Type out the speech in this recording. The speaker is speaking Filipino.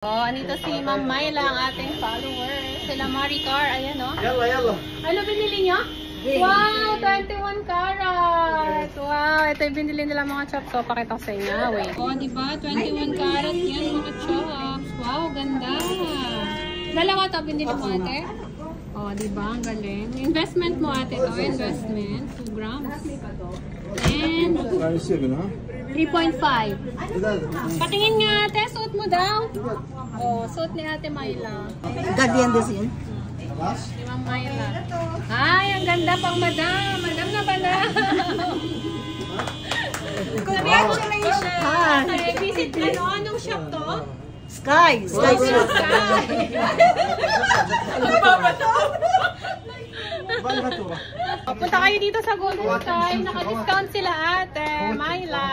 Oh, anito si Ma'am Myla, ang ating follower. Sila Maricar, ayan o. Yalla, yalla. Ano binili niyo? Wow, 21 karat. Wow, ito yung binili nila mga chops. So, pakita ko sa inyo. Wait. Oh, diba? 21 karat yan mga chops. Wow, ganda. Dalawa to binili mo ate? Oh, diba? Ang galing. Investment mo ate to. Investment. 2 grams. And 3.5. Patingin nga ate, suot mo daw. Oh, suot ni ate Myla. Guardian din yun. Si Ma'am Myla. Ay, ang ganda pang madam. Madam na pala. Congratulations. Okay, visit anong shop to? Sky. Sky. Punta kayo dito sa Golden Sky. Naka-discount sila ate Myla.